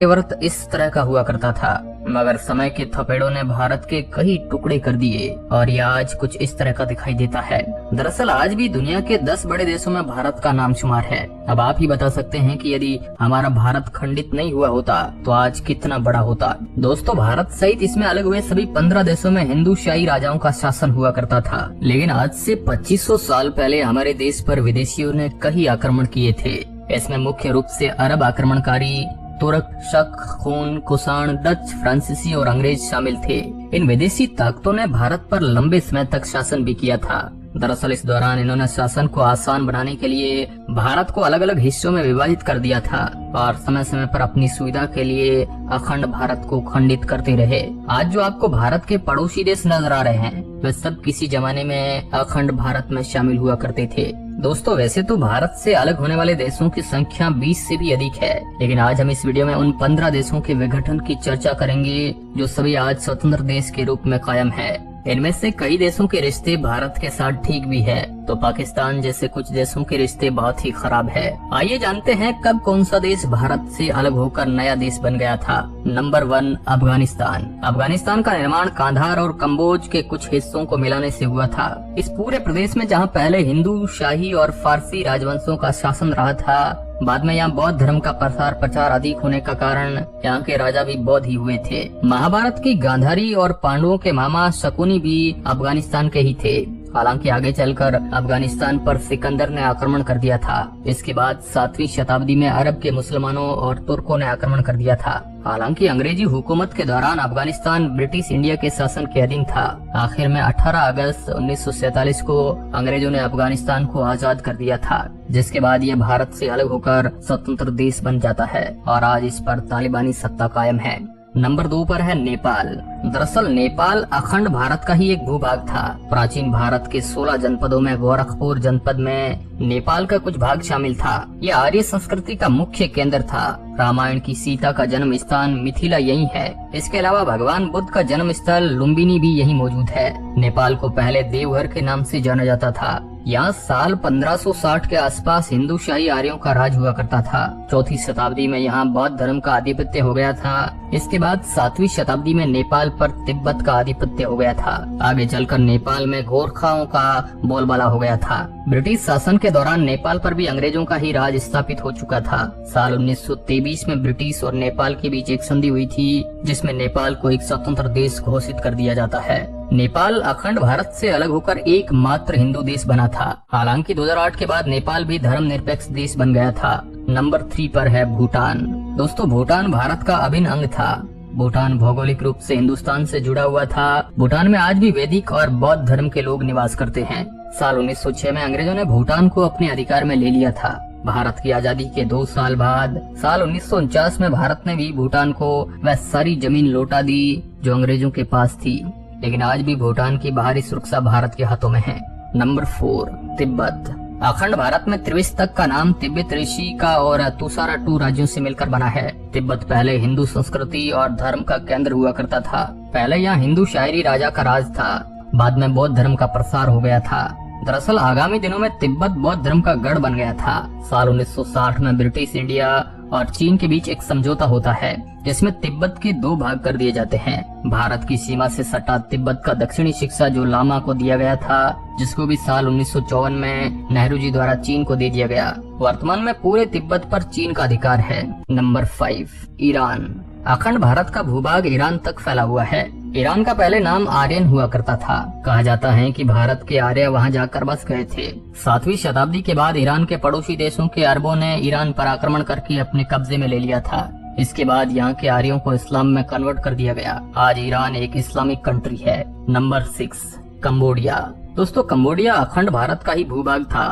वर्त इस तरह का हुआ करता था, मगर समय के थपेड़ों ने भारत के कई टुकड़े कर दिए और ये आज कुछ इस तरह का दिखाई देता है। दरअसल आज भी दुनिया के 10 बड़े देशों में भारत का नाम शुमार है। अब आप ही बता सकते हैं कि यदि हमारा भारत खंडित नहीं हुआ होता तो आज कितना बड़ा होता। दोस्तों, भारत सहित इसमें अलग हुए सभी 15 देशों में हिंदूशाही राजाओं का शासन हुआ करता था, लेकिन आज से 2500 साल पहले हमारे देश पर विदेशियों ने कई आक्रमण किए थे। इसमें मुख्य रूप से अरब आक्रमणकारी, तुर्क, शक, खून, कुषाण, डच, फ्रांसीसी और अंग्रेज शामिल थे। इन विदेशी ताकतों ने भारत पर लंबे समय तक शासन भी किया था। दरअसल इस दौरान इन्होंने शासन को आसान बनाने के लिए भारत को अलग अलग हिस्सों में विभाजित कर दिया था और समय समय पर अपनी सुविधा के लिए अखंड भारत को खंडित करते रहे। आज जो आपको भारत के पड़ोसी देश नजर आ रहे हैं, वे सब किसी जमाने में अखंड भारत में शामिल हुआ करते थे। दोस्तों, वैसे तो भारत से अलग होने वाले देशों की संख्या 20 से भी अधिक है, लेकिन आज हम इस वीडियो में उन 15 देशों के विघटन की चर्चा करेंगे जो सभी आज स्वतंत्र देश के रूप में कायम है। इनमें से कई देशों के रिश्ते भारत के साथ ठीक भी है, तो पाकिस्तान जैसे कुछ देशों के रिश्ते बहुत ही खराब है। आइए जानते हैं कब कौन सा देश भारत से अलग होकर नया देश बन गया था। नंबर 1, अफगानिस्तान। अफगानिस्तान का निर्माण कांधार और कम्बोज के कुछ हिस्सों को मिलाने से हुआ था। इस पूरे प्रदेश में जहाँ पहले हिंदू, शाही और फारसी राजवंशों का शासन रहा था, बाद में यहाँ बौद्ध धर्म का प्रचार अधिक होने का कारण यहाँ के राजा भी बौद्ध ही हुए थे। महाभारत की गांधारी और पांडवों के मामा शकुनी भी अफगानिस्तान के ही थे। हालांकि आगे चलकर अफगानिस्तान पर सिकंदर ने आक्रमण कर दिया था। इसके बाद 7वीं शताब्दी में अरब के मुसलमानों और तुर्कों ने आक्रमण कर दिया था। हालांकि अंग्रेजी हुकूमत के दौरान अफगानिस्तान ब्रिटिश इंडिया के शासन के अधीन था। आखिर में 18 अगस्त 1947 को अंग्रेजों ने अफगानिस्तान को आजाद कर दिया था, जिसके बाद यह भारत से अलग होकर स्वतंत्र देश बन जाता है और आज इस पर तालिबानी सत्ता कायम है। नंबर 2 पर है नेपाल। दरअसल नेपाल अखंड भारत का ही एक भूभाग था। प्राचीन भारत के 16 जनपदों में गोरखपुर जनपद में नेपाल का कुछ भाग शामिल था। यह आर्य संस्कृति का मुख्य केंद्र था। रामायण की सीता का जन्म स्थान मिथिला यही है। इसके अलावा भगवान बुद्ध का जन्म स्थल लुम्बिनी भी यही मौजूद है। नेपाल को पहले देवघर के नाम से जाना जाता था। यहाँ साल 1560 के आसपास हिंदू शाही आर्यों का राज हुआ करता था। 4वीं शताब्दी में यहाँ बौद्ध धर्म का आधिपत्य हो गया था। इसके बाद 7वीं शताब्दी में नेपाल पर तिब्बत का आधिपत्य हो गया था। आगे चलकर नेपाल में गोरखाओं का बोलबाला हो गया था। ब्रिटिश शासन के दौरान नेपाल पर भी अंग्रेजों का ही राज स्थापित हो चुका था। साल 1923 में ब्रिटिश और नेपाल के बीच एक संधि हुई थी, जिसमें नेपाल को एक स्वतंत्र देश घोषित कर दिया जाता है। नेपाल अखंड भारत से अलग होकर एकमात्र हिंदू देश बना था। हालांकि 2008 के बाद नेपाल भी धर्मनिरपेक्ष देश बन गया था। नंबर 3 पर है भूटान। दोस्तों, भूटान भारत का अभिन्न अंग था। भूटान भौगोलिक रूप से हिंदुस्तान से जुड़ा हुआ था। भूटान में आज भी वैदिक और बौद्ध धर्म के लोग निवास करते हैं। साल 1906 में अंग्रेजों ने भूटान को अपने अधिकार में ले लिया था। भारत की आजादी के 2 साल बाद साल 1949 में भारत ने भी भूटान को वह सारी जमीन लौटा दी जो अंग्रेजों के पास थी, लेकिन आज भी भूटान की बाहरी सुरक्षा भारत के हाथों में है। नंबर 4, तिब्बत। अखंड भारत में त्रिविश-तक का नाम तिब्बत ऋषि का और तुसारा-टू राज्यों से मिलकर बना है। तिब्बत पहले हिंदू संस्कृति और धर्म का केंद्र हुआ करता था। पहले यहाँ हिंदू शायरी राजा का राज था, बाद में बौद्ध धर्म का प्रसार हो गया था। दरअसल आगामी दिनों में तिब्बत बौद्ध धर्म का गढ़ बन गया था। साल 1960 में ब्रिटिश इंडिया और चीन के बीच एक समझौता होता है, जिसमें तिब्बत के 2 भाग कर दिए जाते हैं। भारत की सीमा से सटा तिब्बत का दक्षिणी हिस्सा जो लामा को दिया गया था, जिसको भी साल 1954 में नेहरू जी द्वारा चीन को दे दिया गया। वर्तमान में पूरे तिब्बत पर चीन का अधिकार है। Number 5, Iran. अखंड भारत का भूभाग ईरान तक फैला हुआ है। ईरान का पहले नाम आर्यन हुआ करता था। कहा जाता है कि भारत के आर्य वहां जाकर बस गए थे। 7वीं शताब्दी के बाद ईरान के पड़ोसी देशों के अरबों ने ईरान पर आक्रमण करके अपने कब्जे में ले लिया था। इसके बाद यहाँ के आर्यों को इस्लाम में कन्वर्ट कर दिया गया। आज ईरान एक इस्लामिक कंट्री है। Number 6, Cambodia. दोस्तों, कंबोडिया अखंड भारत का ही भूभाग था।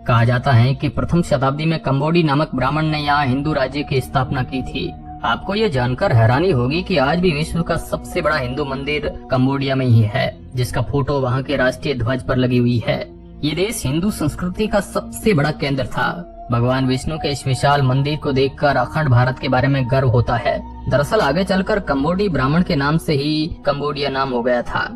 कहा जाता है कि प्रथम शताब्दी में कंबोडी नामक ब्राह्मण ने यहाँ हिंदू राज्य की स्थापना की थी। आपको ये जानकर हैरानी होगी कि आज भी विश्व का सबसे बड़ा हिंदू मंदिर कंबोडिया में ही है, जिसका फोटो वहाँ के राष्ट्रीय ध्वज पर लगी हुई है। ये देश हिंदू संस्कृति का सबसे बड़ा केंद्र था। भगवान विष्णु के इस विशाल मंदिर को देखकर अखंड भारत के बारे में गर्व होता है। दरअसल आगे चलकर कंबोडी ब्राह्मण के नाम से ही कंबोडिया नाम हो गया था।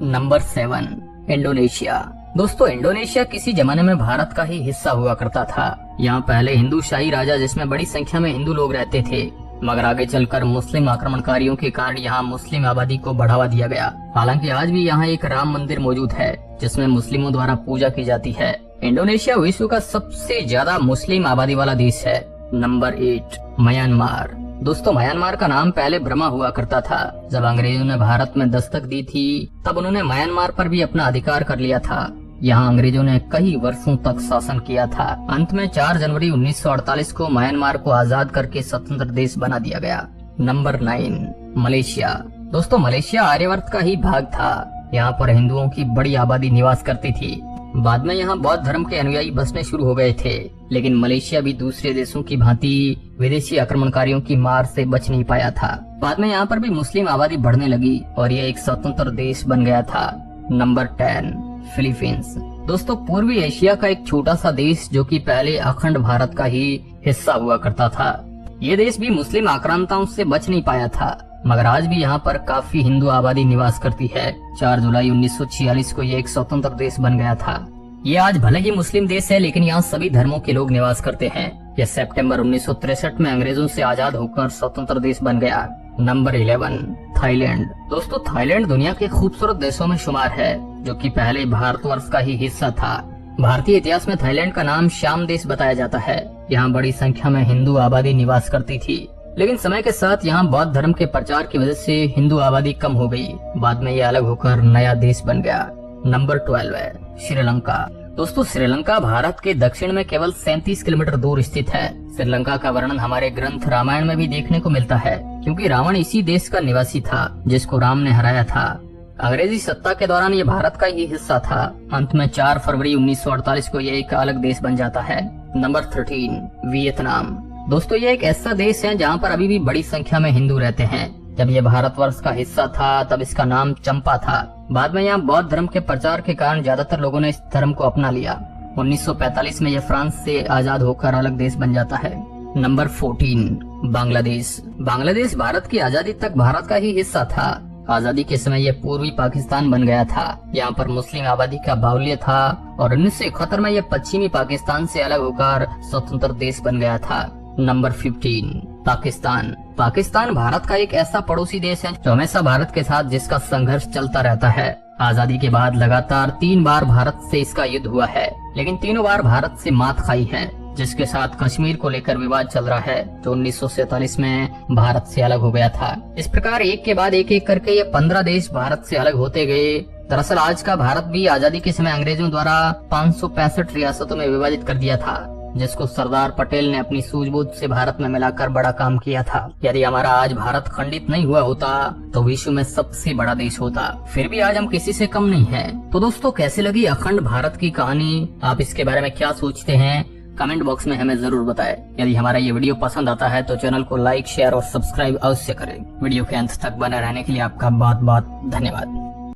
Number 7, Indonesia. दोस्तों, इंडोनेशिया किसी जमाने में भारत का ही हिस्सा हुआ करता था। यहाँ पहले हिंदू शाही राजा जिसमें बड़ी संख्या में हिंदू लोग रहते थे। मगर आगे चलकर मुस्लिम आक्रमणकारियों के कारण यहाँ मुस्लिम आबादी को बढ़ावा दिया गया। हालांकि आज भी यहाँ एक राम मंदिर मौजूद है जिसमें मुस्लिमों द्वारा पूजा की जाती है। इंडोनेशिया विश्व का सबसे ज्यादा मुस्लिम आबादी वाला देश है। Number 8 Myanmar. दोस्तों, म्यांमार का नाम पहले बर्मा हुआ करता था। जब अंग्रेजों ने भारत में दस्तक दी थी तब उन्होंने म्यांमार पर भी अपना अधिकार कर लिया था। यहाँ अंग्रेजों ने कई वर्षों तक शासन किया था। अंत में 4 जनवरी 1948 को म्यांमार को आजाद करके स्वतंत्र देश बना दिया गया। Number 9 Malaysia. दोस्तों, मलेशिया आर्यवर्त का ही भाग था। यहाँ पर हिंदुओं की बड़ी आबादी निवास करती थी। बाद में यहाँ बौद्ध धर्म के अनुयायी बसने शुरू हो गए थे, लेकिन मलेशिया भी दूसरे देशों की भांति विदेशी आक्रमणकारियों की मार से बच नहीं पाया था। बाद में यहाँ पर भी मुस्लिम आबादी बढ़ने लगी और यह एक स्वतंत्र देश बन गया था। Number 10 Philippines. दोस्तों, पूर्वी एशिया का एक छोटा सा देश जो कि पहले अखंड भारत का ही हिस्सा हुआ करता था। ये देश भी मुस्लिम आक्रांताओं से बच नहीं पाया था, मगर आज भी यहाँ पर काफी हिंदू आबादी निवास करती है। 4 जुलाई 1946 को ये एक स्वतंत्र देश बन गया था। ये आज भले ही मुस्लिम देश है, लेकिन यहाँ सभी धर्मों के लोग निवास करते हैं। यह सितंबर 1963 में अंग्रेजों से आजाद होकर स्वतंत्र देश बन गया। Number 11 Thailand. दोस्तों, थाईलैंड दुनिया के खूबसूरत देशों में शुमार है, जो कि पहले भारतवर्ष का ही हिस्सा था। भारतीय इतिहास में थाईलैंड का नाम श्याम देश बताया जाता है। यहाँ बड़ी संख्या में हिंदू आबादी निवास करती थी, लेकिन समय के साथ यहाँ बौद्ध धर्म के प्रचार की वजह से हिंदू आबादी कम हो गई। बाद में ये अलग होकर नया देश बन गया। नंबर 12 है श्रीलंका। दोस्तों, श्रीलंका भारत के दक्षिण में केवल 37 किलोमीटर दूर स्थित है। श्रीलंका का वर्णन हमारे ग्रंथ रामायण में भी देखने को मिलता है, क्योंकि रावण इसी देश का निवासी था जिसको राम ने हराया था। अंग्रेजी सत्ता के दौरान ये भारत का ही हिस्सा था। अंत में 4 फरवरी 1948 को ये एक अलग देश बन जाता है। Number 13 Vietnam. दोस्तों, ये एक ऐसा देश है जहाँ पर अभी भी बड़ी संख्या में हिंदू रहते हैं। जब ये भारतवर्ष का हिस्सा था तब इसका नाम चंपा था। बाद में यहाँ बौद्ध धर्म के प्रचार के कारण ज्यादातर लोगों ने इस धर्म को अपना लिया। 1945 में यह फ्रांस से आजाद होकर अलग देश बन जाता है। नंबर 14 बांग्लादेश। बांग्लादेश भारत की आजादी तक भारत का ही हिस्सा था। आजादी के समय यह पूर्वी पाकिस्तान बन गया था। यहाँ पर मुस्लिम आबादी का बाहुल्य था और 1971 में यह पश्चिमी पाकिस्तान से अलग होकर स्वतंत्र देश बन गया था। नंबर 15 पाकिस्तान। पाकिस्तान भारत का एक ऐसा पड़ोसी देश है जो हमेशा भारत के साथ जिसका संघर्ष चलता रहता है। आजादी के बाद लगातार 3 बार भारत से इसका युद्ध हुआ है, लेकिन तीनों बार भारत से मात खाई है, जिसके साथ कश्मीर को लेकर विवाद चल रहा है, जो 1947 में भारत से अलग हो गया था। इस प्रकार एक के बाद एक करके ये 15 देश भारत से अलग होते गए। दरअसल आज का भारत भी आजादी के समय अंग्रेजों द्वारा 565 रियासतों में विभाजित कर दिया था, जिसको सरदार पटेल ने अपनी सूझबूझ से भारत में मिलाकर बड़ा काम किया था। यदि हमारा आज भारत खंडित नहीं हुआ होता तो विश्व में सबसे बड़ा देश होता। फिर भी आज हम किसी से कम नहीं हैं। तो दोस्तों, कैसी लगी अखंड भारत की कहानी? आप इसके बारे में क्या सोचते हैं? कमेंट बॉक्स में हमें जरूर बताएं। यदि हमारा ये वीडियो पसंद आता है तो चैनल को लाइक, शेयर और सब्सक्राइब अवश्य करें। वीडियो के अंत तक बने रहने के लिए आपका बहुत बहुत धन्यवाद।